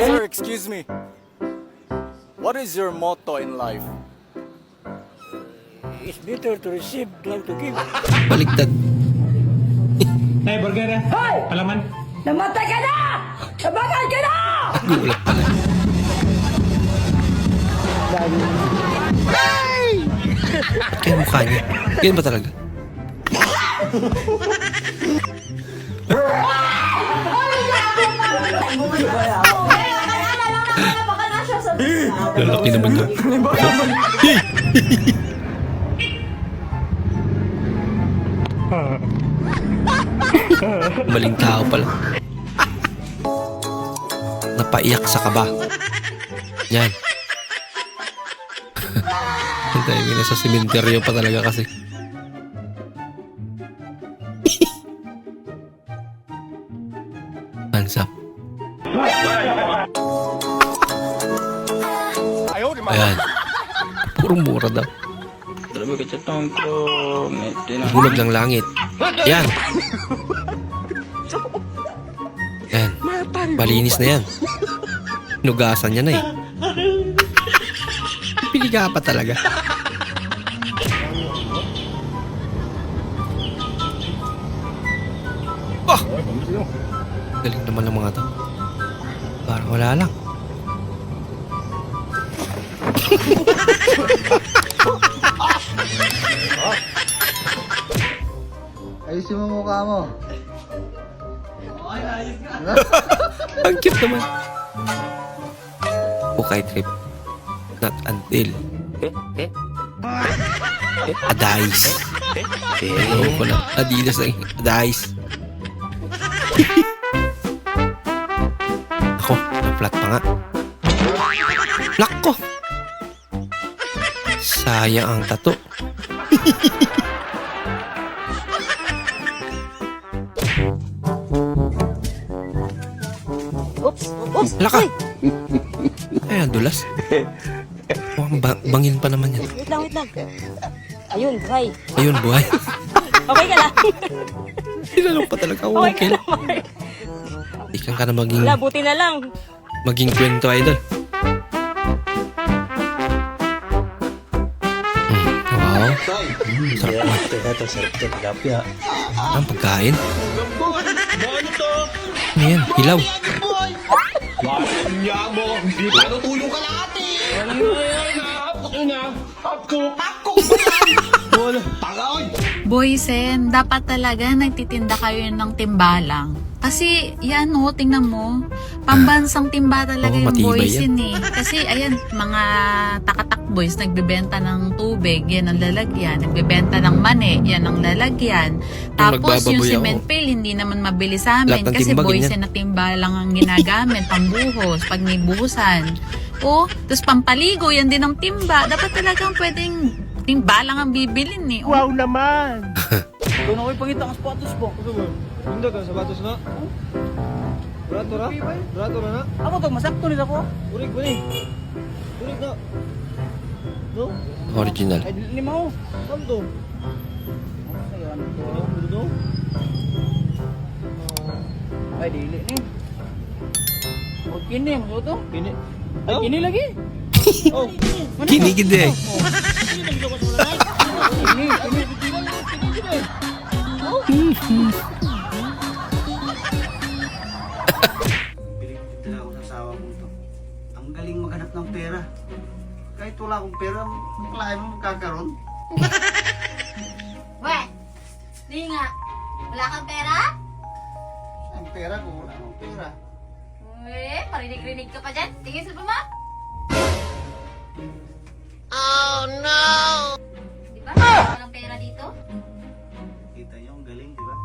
Sir, excuse me. What is your motto in life? It's better to receive than to give. Baliktad. Hey, burger na. Hoy! Palaman. Namatay ka na! Namatay ka na! Gulat pala. Kaya mukha niya. Ganyan ba talaga? Lalaki naman niya. Maling tao pala. Napaiyak sa kaba. Yan. Ang tayo nasa sementeryo pa talaga kasi. Hands up. Ayan. Puro mura daw. Bulag ng langit. Yan. Yan. Malinis na yan. Nugasan niya na eh. Piliga pa talaga. Oh! Galing naman ng mga to. Parang wala lang. Ayusin mo mukha mo. Ang cute naman. Okay trip. Not until. Adais. Oo ko lang. Adidas na Adais. Ako, na-flat pa nga. Plak ko. Sayang ang tato. Oops! Laka! Ay, ang dulas. Bangin pa naman yan. Wait lang. Ayun, try. Ayun, buhay. Okay ka lang? Tinanong pa talaga. Okay lang. Ikan ka na maging... Wala, buti na lang. Maging kwento, idol. Wow. Sarap na. Ang pagkain. Ano yan? Hilaw. Boysen, dapat talaga nagtitinda kayo ng timbalang. Kasi yan o, tingnan mo, pambansang timba talaga Oo, yung matibay boysen eh. Kasi ayan, mga takatak boys, nagbebenta ng tubig, yan ang lalagyan. Nagbebenta ng mani, yan ang lalagyan. Tapos yung nagbababoy cement ako. pail, hindi naman mabili sa amin. Lahat ng Kasi timba, boysen ganyan. na timba lang ang ginagamit, pambuhos, pag may buhusan. O, tapos pampaligo, yan din ang timba. Dapat talagang pwedeng timba lang ang bibilin eh. Wow naman! Ito na ko'y pangita ang sapatos po. Hindi ka, sapatos na. Barato na? Barato na na? Ako to, masakto nila ko. Urig na. No? Original. Ay, lima ko. Saan to? Ano? Ay, dili ni. O, kini, mo to? Kini. Ay, kini lagi. Oh! Kinigid eh. Pinagtitila ako sa asawa ko to. Ang galing maghanap ng pera. Kahit wala akong pera, kailangan mo magkakaroon. We, di nga. Wala kang pera? Ang pera ko, wala akong pera. Eh, marinig-rinig ka pa dyan. Tingin sa mo. Di ba? Walang pera dito? Kita niyo, ang galing, di ba?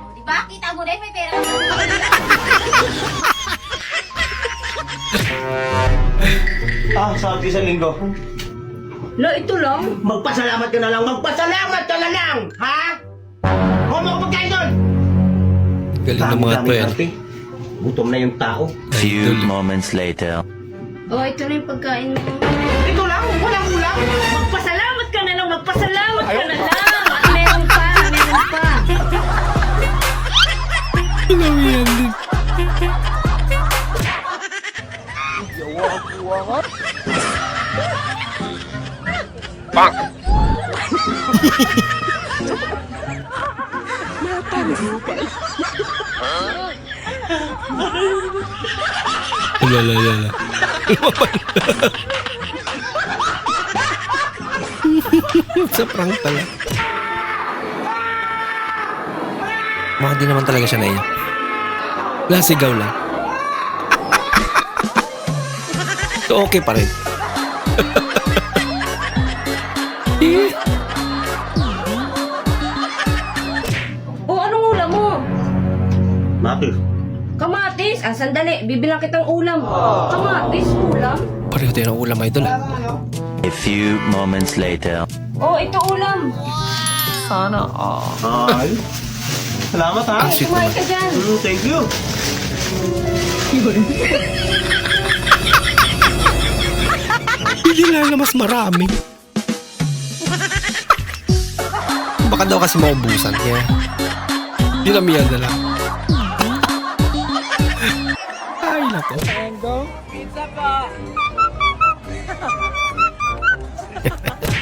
O, di ba? Kita mo rin, may pera. Sa isang linggo. Lo, ito lang. Magpasalamat ka na lang! Magpasalamat ka na lang! Ha? Huwag mo pagkain doon! Galing ng mga to yan. Gutom na yung tao. Few moments later. O, ito na yung pagkain mo. Ito lang! Walang ulam! Magpasalamat ka na lang. Magpasalamat ka na lang. At meron pa. Lala. Sa prank pala. Baka di naman talaga siya naiyak. Nasigaw lang. So okay pa rin. O, anong ulam mo? Bakit? Kamatis. Ah, sandali. Bibilang kitang ulam. Kamatis, ulam. Pareho tayo ng ulam, idol. A few moments later. Oh, ito ulam. Ay. Salamat ha. Ang sweet Kumain naman. ka dyan. Thank you. Hindi na mas marami. Baka daw kasi maubusan. Kaya, dinamihan na lang. Ay, nako. Pizza pa.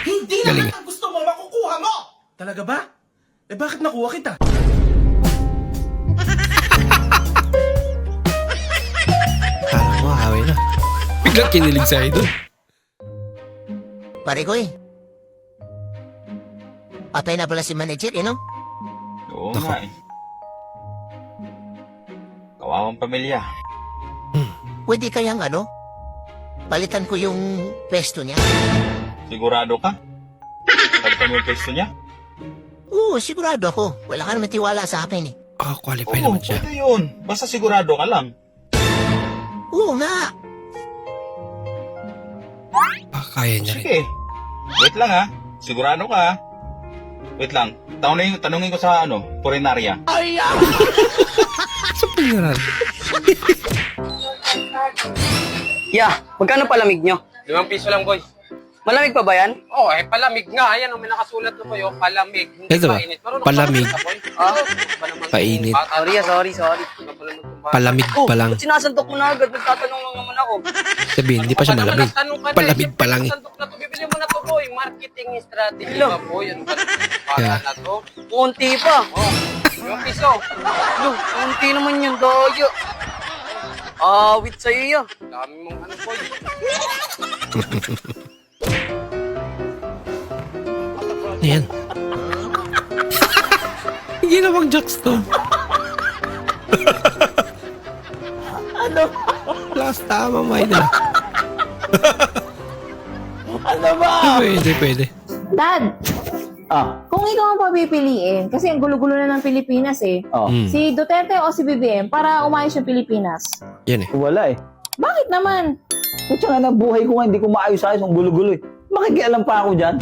Hindi Galing naman ang gusto mo makukuha mo. Talaga ba? Eh bakit nakuha kita? Kala mo, away na. Biglang kinilig sa idol. Pare ko eh. Patay na pala si manager, no? Oo Nako. nga eh. Kawawang pamilya. Pwede kayang palitan ko yung pwesto niya. Sigurado ka? Palitan mo yung pwesto niya? Oo, sigurado ako. Wala ka naman tiwala sa akin eh. Qualify Oo, naman siya. pwede yun. Basta sigurado ka lang. Oo nga. Kaya niya rin. Sige. Wait lang ha. Sigurado ka ha. Wait lang. Tanungin ko sa purinarya. Sa pangaral. Yeah, magkano palamig nyo? 5 piso lang, boy. Malamig pa ba yan? Oh, palamig nga. Ayan, may nakasulat na po yung palamig. Hindi Ito ba? mainit. Marunong Palamig. ka ba, boy? Ah, Ba naman Painit. itong bata? sorry. Ano ba naman itong bata? Palamig pa lang. Ba't sinasantok mo na agad? Nagtatanong lang naman ako. Sabihin, hindi pa siya Baka naman malamig. nagtanong ka na, Palamig siyempre, pa lang eh. sandok na to. Bibili mo na to, boy. Marketing strategy Hello. ba, boy? Ano ba bata Yeah. na to? Kunti pa. Oh, 5 piso. Kunti naman yung doyo. Awit sa'yo yan. Dami mong boy. Ayan. Ginawang jokes to. Ano? Last tama, my idol. Ano ba? Pwede. Dad, Ah, kung ikaw ang papipiliin, kasi ang gulo-gulo na ng Pilipinas eh. oh. Si Duterte o si BBM para umayos yung Pilipinas? Yan eh. Wala eh. Bakit naman? Kutsa nga na buhay ko nga, hindi ko maayos-ayos ang gulo-gulo eh. Makikialam pa ako dyan.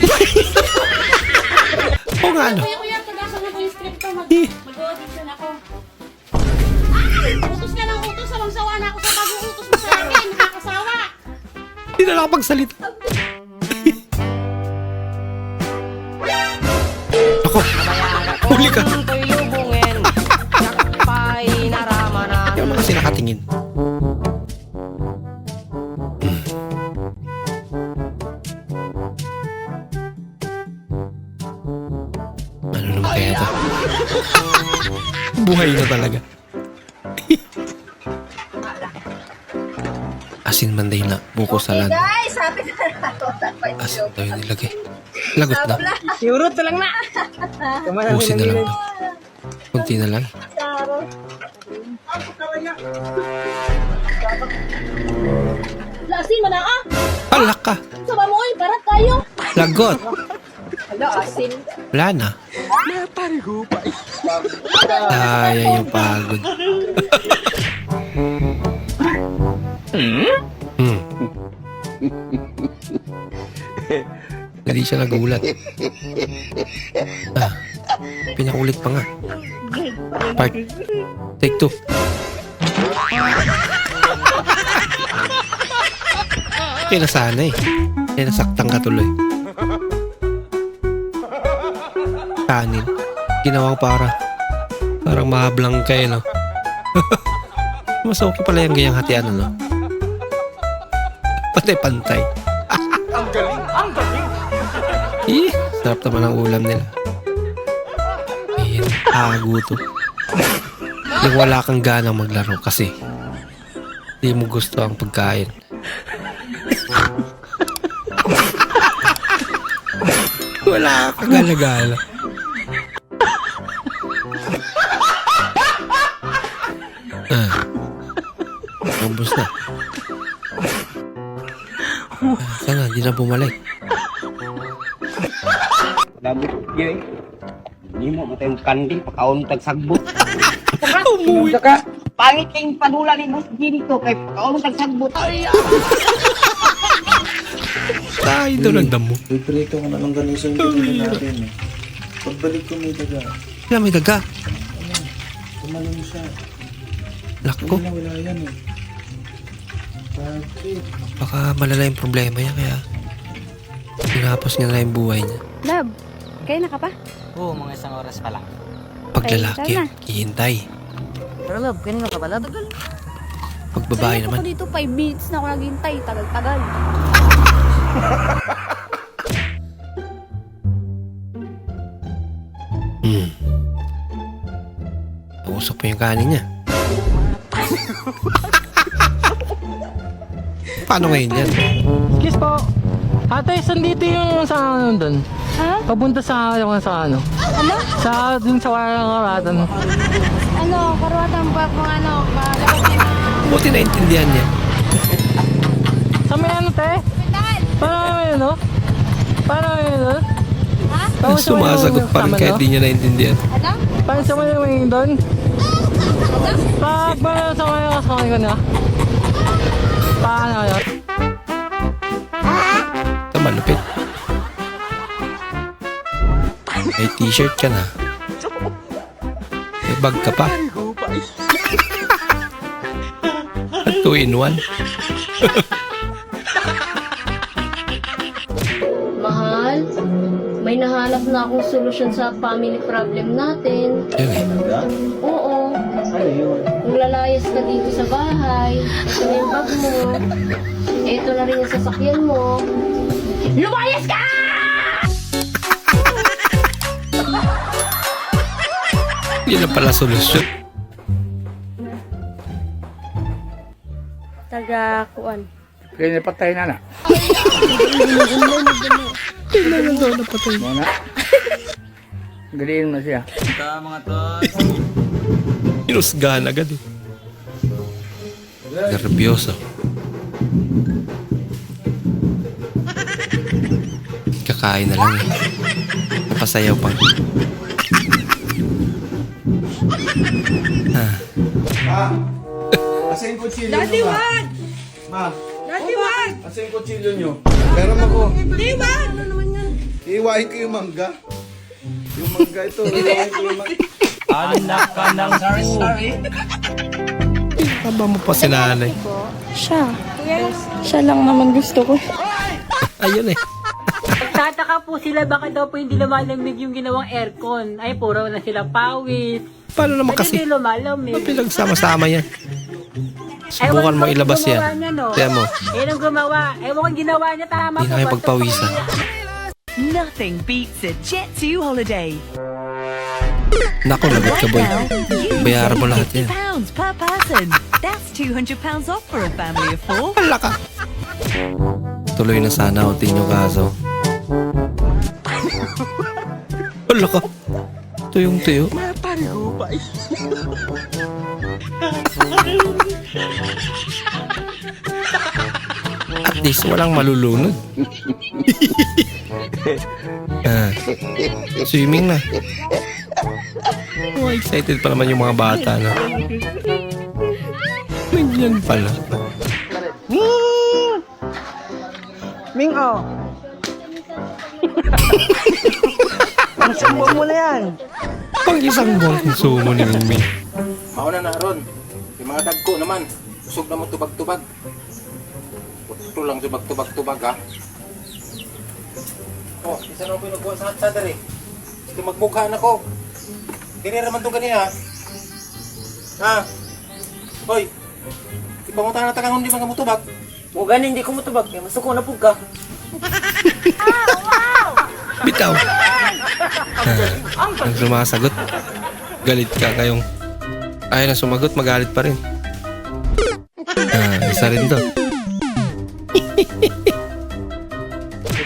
Oo nga, ano? Kuya, tagasan na ko yung script ko. Mag-audition ako. Utos ka ng utos. Sawang-sawa na ako sa pag-uutos mo sa akin. Nakakasawa. Hindi na nakapagsalita. Ako, huli ka. Yung mga sinakatingin. Ano naman kaya ito? Buhay na talaga. Asin man day na, buko salad. Guys, happy na Asin daw yung nilagay. Lagot na. Yurot lang na. Busin na lang daw. Kunti na lang. Lasin mo na ah. Palak ka. Saba mo eh. Para tayo. Lagot. Hala, asin. Wala na. Kaya yung pagod. Hindi siya nagulat. Pinakulit pa nga. Part. Take 2. Okay na sana eh. Eh, nasaktan ka tuloy. Kanin. Ginawang parang mahablang kayo, no? Mas okay pala yung ganyang hatian, no? Pantay-pantay. Ang galing. Sarap naman ang ulam nila. Tago to. Yung wala kang ganang maglaro kasi hindi mo gusto ang pagkain. Wala kang gala-gala. Umbos na. Sana, di na bumalik. Labot yun. Hindi mo matayong kanding, pakaon tagsagbot. Umuwi. Saka, pangit kayong padula ni Boss Gini ko, kay pakaon tagsagbot. Tayo doon ang damo. Piprito ko na lang ganun sa hindi natin. Pagbalik ko may daga. Wala, may daga. Kumalang siya. Lako. Wala yan eh. Bakit? Baka malala yung problema niya kaya tinapos niya na yung buhay niya. Love, kayo na ka pa? Oo, mga isang oras pa lang. Pag lalaki, hihintay. Pero love, kanina ka pala? Tagal. Pag babae Ako naman, dito 5 minutes na ako naghintay. Tagal-tagal. usok pa yung kanin niya. Paano ngayon yan? Excuse po. Ate, saan dito yung sa ano doon? Ha? Papunta sa ano? Ano? Sa dun sa Warangaradan. Ano, karuatan pa kung ano, malabas niya na. Buti naintindihan niya. Sa may ano, te? Paano may ano? Paano may ano? Ha? Sumasagot pa rin kahit di niya naintindihan. Ano? Paano sa may doon? Paano sa may kasakay ko na? Paano yun? Ito malupit. May t-shirt ka na. May bag ka pa. At 2-in-1. Mahal, may nahanap na akong solusyon sa family problem natin. Yan eh. Oo. Kung lalayas ka dito sa bahay, ito na yung bag mo. Ito na rin yung sasakyan mo. Lumayas ka! Yan na pala solusyon. Taga-kuan. Kaya napatay na na. Kailangan daw napatay. Muna. Galiin mo siya. Inusgahan agad eh. Nervyoso. Kakain na lang eh. Napasayaw pa. Asa yung kutsilyo nyo, Daddy, wag! Ma. Daddy, wag! Asa yung kutsilyo nyo? Meron ako. Daddy, wag! Ano naman yan? Iiwain ko yung mangga. Yung mangga ito. Iiwain ko yung mangga. Anak ka ng sorry. Taba mo pa si nanay. Siya. Siya lang naman gusto ko. Ayun eh. Tataka po sila baka daw po hindi lumalamig yung ginawang aircon. Ay, puro na sila pawis. Paano naman kasi? Hindi lumalamig. Pinagsama-sama yan. Subukan mo ilabas yan. Tiyan mo. Eh, nung gumawa. Ewan kong ginawa niya tama. Hindi na kayo pagpawisan. Nothing beats a Jet2 holiday. Naku, lagot ka boy. Bayaran mo lahat yan. £50 per person. That's £200 off for a family of 4. Wala ka. Tuloy na sana utin yung kaso. Wala ka. Tuyong-tuyo. At least walang malulunod. Swimming na. Oh, excited pa naman yung mga bata, no? Ganyan pala. Ming, oh. Ang sumbong mo na yan. Pang isang buwang konsumo ni Mingming. Mauna na ron. Yung mga dagko naman. Usog na mo tubag-tubag. Ito lang tubag-tubag ha. Oh, isa na ako pinagkuha sa hatsadar eh. Sige magmukhaan ako. Dili naman ito ganyan ha. Ha? Hoy. Ipangutan na tagang hindi mga mutubag. O ganin, hindi ko mutubag. Masuko na po ka. Bitaw. Ang sumasagot. Galit ka kayong. Ayaw na sumagot, magalit pa rin. Isa rin to.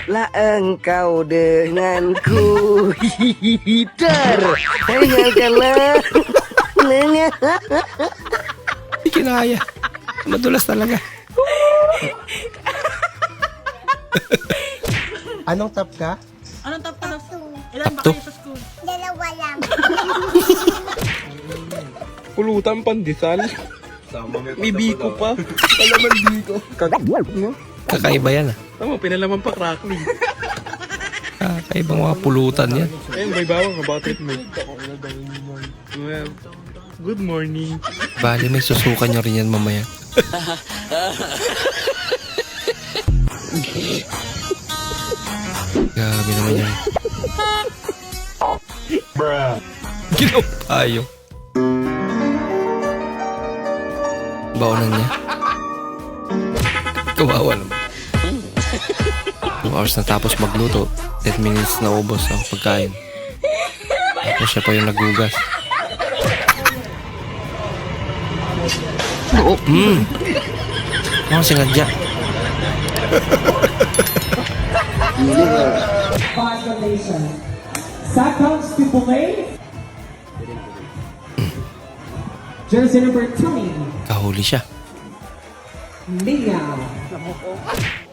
Laeng kau denganku tertinggalkanlah. Hindi kinaya. Madulas talaga. Anong top ka? Anong top ka? Ilan ba kayo sa school? Dalawa lang. Pulutan pandesal. May biko pa. Palaman biko. Kakaiba yan ah. Tama, pinalaman pa crackling. Kakaibang mga pulutan yan. Ayun, may bawang about it, mate. Well, good morning. Bali, may susukan nyo rin yan mamaya. Grabe naman yan. Ginapayo. Baonan niya. Kawawa naman. 2 hours na tapos magluto. 10 minutes na ubos ang pagkain. Tapos siya pa yung nagugas. Ano sinadya? Seconds to play. Jersey number 2. Kahuli siya. Mia.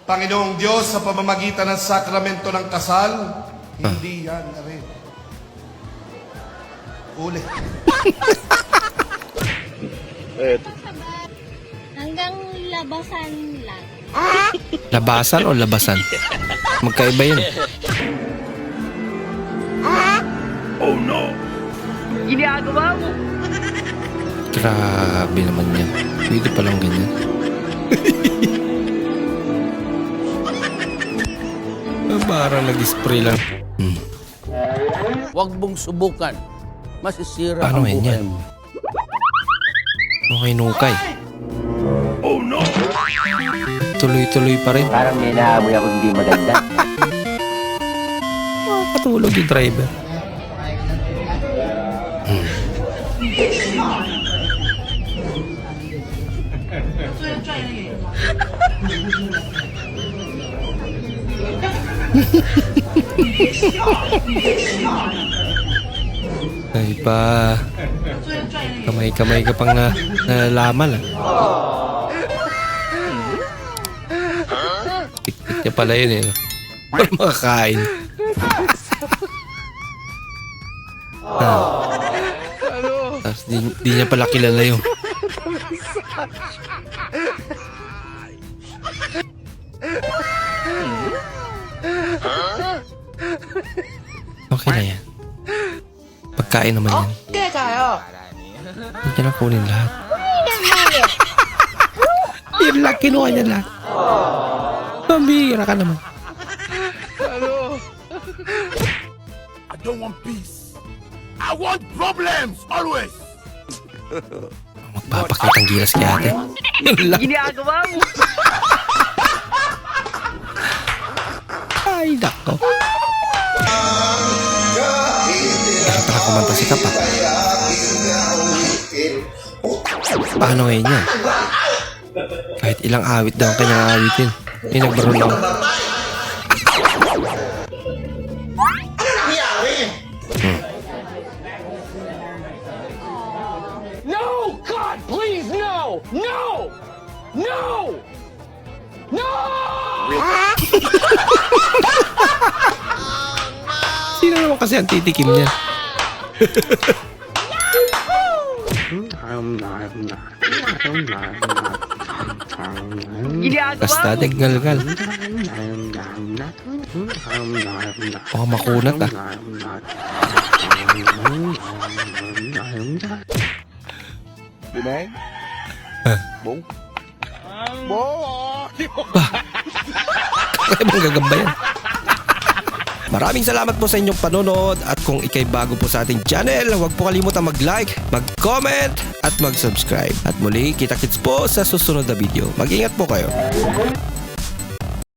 Panginoong Diyos, sa pamamagitan ng sakramento ng kasal, hindi yan rin. Ulit. Hanggang labasan lang. Labasan o labasan? Magkaiba yun. Oh no! Ginagawa mo! Grabe naman yan. Pwede palang ganyan. Parang nag-spray lang. Huwag mong subukan. Masisira Paano ang yan yan? buhay mo. Okay, nukay. Oh no! Tuloy-tuloy pa rin. Parang may naamoy ako hindi maganda. Patulog yung driver. Ay pa. Kamay-kamay ka pang nalalaman ah. Tik-tik niya pala yun eh. Para makakain. Tapos di niya pala kilala yung okay na yan. Pagkain naman yan. Okay kayo. Hindi niya na kunin lahat. Yun lang, kinuha niya lahat. Pambihira ka naman. I don't want peace. I want problems, always. Magpapakitang gilas kay ate. Yun lang. Ginagawa mo! Ay, nako. Kaya pala kumanta si Kapa. Paano ngayon yan? Kahit ilang awit daw ang kanyang awitin. Eh, nagbaro lang. No! God, please, no! No! No! No! Sino naman kasi ang titikim niya? Basta naggalgal. Baka makunat ah. Binay? Bong? Kaya bang gagamba yan? Maraming salamat po sa inyong panonood at kung ikay bago po sa ating channel, huwag po kalimutan mag-like, mag-comment at mag-subscribe. At muli, kita-kits po sa susunod na video. Mag-ingat po kayo.